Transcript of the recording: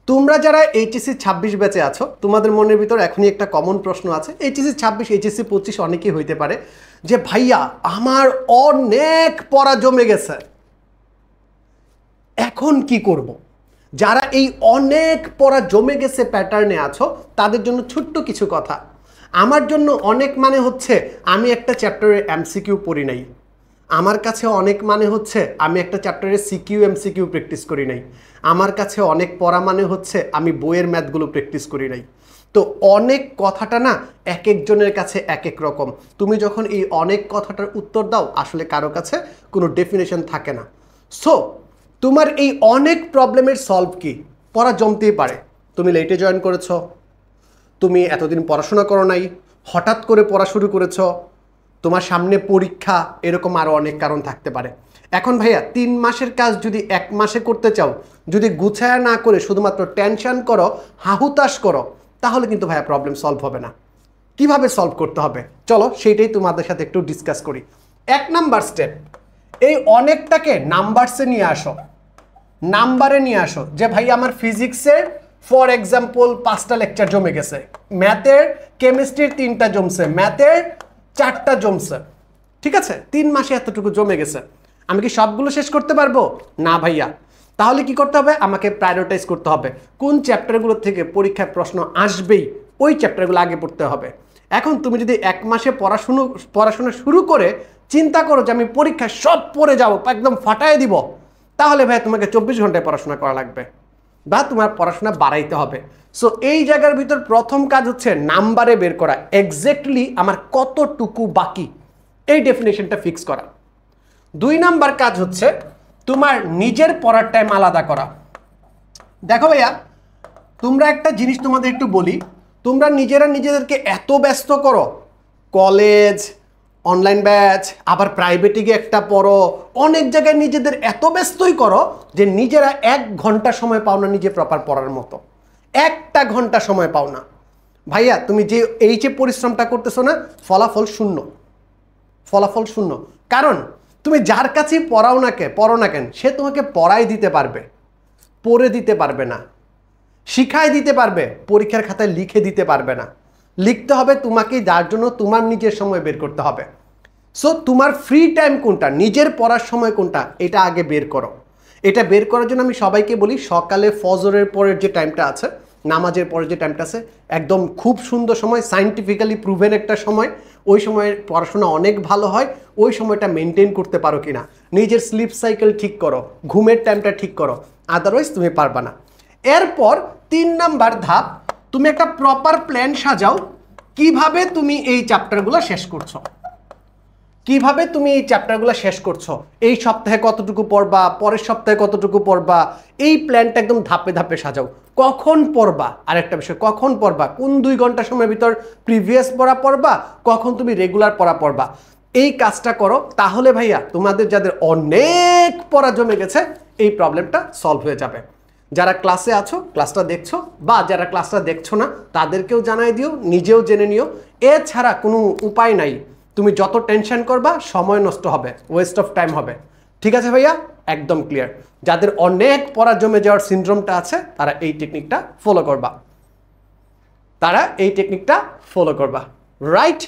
তোমরা যারা এইচএসসি 26 ব্যাচে আছো তোমাদের মনের ভিতর এখনই একটা কমন প্রশ্ন আছে, এইচএসসি 26 এইচএসসি 25 অনেকেই হইতে পারে যে ভাইয়া আমার অনেক পড়া জমে গেছে, এখন কি করব? যারা এই অনেক পড়া জমে গেছে প্যাটার্নে আছো তাদের জন্য ছোট্ট কিছু কথা। আমার জন্য অনেক মানে হচ্ছে আমি একটা চ্যাপ্টারে এমসিকিউ পড়ি নাই, আমার কাছে অনেক মানে হচ্ছে আমি একটা চ্যাপ্টারে সিকিউ এমসিকিউ প্র্যাকটিস করি নাই, আমার কাছে অনেক পড়া মানে হচ্ছে আমি বইয়ের ম্যাথগুলো প্র্যাকটিস করি নাই। তো অনেক কথাটা না এক একজনের কাছে এক এক রকম। তুমি যখন এই অনেক কথাটার উত্তর দাও আসলে কারো কাছে কোনো ডেফিনেশন থাকে না। সো তোমার এই অনেক প্রবলেমের সলভ কি? পড়া জমতেই পারে, তুমি লেটে জয়েন করেছো, তুমি এতদিন পড়াশোনা করো নাই, হঠাৎ করে পড়া শুরু করেছো, তোমার সামনে পরীক্ষা, এরকম আরও অনেক কারণ থাকতে পারে। এখন ভাইয়া 3 মাসের কাজ যদি 1 মাসে করতে চাও, যদি গুছায়া না করে শুধুমাত্র টেনশন করো, হাহুতাশ করো, তাহলে কিন্তু ভাইয়া প্রবলেম সলভ হবে না। কিভাবে সলভ করতে হবে চলো সেইটাই তোমাদের সাথে একটু ডিসকাস করি। 1 নাম্বার স্টেপ, এই অনেকটাকে নাম্বারসে নিয়ে আসো, নাম্বারে নিয়ে আসো। যে ভাই আমার ফিজিক্সের ফর এক্সাম্পল 5টা লেকচার জমে গেছে, ম্যাথের কেমিস্ট্রির 3টা জমছে, ম্যাথের 4টা জমছে, ঠিক আছে? 3 মাসে এতটুকু জমে গেছে, আমি কি সবগুলো শেষ করতে পারবো? না ভাইয়া। তাহলে কি করতে হবে? আমাকে প্রায়োরিটাইজ করতে হবে কোন চ্যাপ্টারগুলো থেকে পরীক্ষায় প্রশ্ন আসবেই, ওই চ্যাপ্টারগুলো আগে পড়তে হবে। এখন তুমি যদি 1 মাসে পড়াশোনা শুরু করে চিন্তা করো যে আমি পরীক্ষায় সব পড়ে যাবো, একদম ফাটায় দিব, তাহলে ভাই তোমাকে 24 ঘন্টায় পড়াশোনা করা লাগবে বা তোমার পড়াশোনা বাড়াইতে হবে। সো এই জায়গার ভিতর প্রথম কাজ হচ্ছে নাম্বারে বের করা, এক্স্যাক্টলি আমার কতটুকু বাকি, এই ডেফিনেশনটা ফিক্স করা। 2 নাম্বার কাজ হচ্ছে তোমার নিজের পড়ার টাইম আলাদা করা। দেখো ভাইয়া, তোমরা একটা জিনিস তোমাদের একটু বলি, তোমরা নিজেদেরকে এত ব্যস্ত করো, কলেজ, অনলাইন ব্যাচ, আবার প্রাইভেটে গিয়ে একটা পড়ো, অনেক জায়গায় নিজেদের এত ব্যস্তই করো যে নিজেরা 1 ঘন্টা সময় পাও না নিজে প্রপার পড়ার মতো, 1টা ঘন্টা সময় পাও না। ভাইয়া তুমি যে এই যে পরিশ্রমটা করতেছো না, ফলাফল শূন্য, ফলাফল শূন্য। কারণ তুমি যার কাছেই পড়ো না কেন সে তোমাকে পড়াই দিতে পারবে, পড়ে দিতে পারবে না, শিখাই দিতে পারবে, পরীক্ষার খাতায় লিখে দিতে পারবে না। লিখতে হবে তোমাকেই, যার জন্য তোমার নিজের সময় বের করতে হবে। সো তোমার ফ্রি টাইম কোনটা, নিজের পড়ার সময় কোনটা, এটা আগে বের করো। এটা বের করার জন্য আমি সবাইকে বলি সকালে ফজরের পরের যে টাইমটা আছে, নামাজের পরের যে টাইমটা আছে, একদম খুব সুন্দর সময়, সায়েন্টিফিক্যালি প্রুভেন একটা সময়। ওই সময় পড়াশোনা অনেক ভালো হয়। ওই সময়টা মেনটেন করতে পারো কিনা, নিজের স্লিপ সাইকেল ঠিক করো, ঘুমের টাইমটা ঠিক করো, আদারওয়াইজ তুমি পারবা না। এরপর 3 নাম্বার ধাপ, তুমি একটা প্রপার প্ল্যান সাজাও কিভাবে তুমি এই চ্যাপ্টারগুলো শেষ করছো, কিভাবে তুমি এই চ্যাপ্টারগুলো শেষ করছো, এই সপ্তাহে কতটুকু পড়বা, পরের সপ্তাহে কতটুকু পড়বা, এই প্ল্যানটা একদম ধাপে ধাপে সাজাও। কখন পড়বা, আরেকটা বিষয়, কখন পড়বা, কোন 2 ঘন্টা সময়ের ভিতর প্রিভিয়াস পড়া পড়বা, কখন তুমি রেগুলার পড়া পড়বা, এই কাজটা করো। তাহলে ভাইয়া তোমাদের যাদের অনেক পড়া জমে গেছে এই প্রবলেমটা সলভ হয়ে যাবে। যারা ক্লাসে আছো, ক্লাসটা দেখছো, বা যারা ক্লাসটা দেখছো না তাদেরকেও জানাই দিও, নিজেও জেনে নিও। এছাড়া কোনো উপায় নাই, তুমি যত টেনশন করবা সময় নষ্ট হবে, ওয়েস্ট অফ টাইম হবে। ঠিক আছে ভাইয়া, একদম ক্লিয়ার। যাদের অনেক পড়া জমে যাওয়ার সিনড্রোমটা আছে তারা এই টেকনিকটা ফলো করবা, রাইট?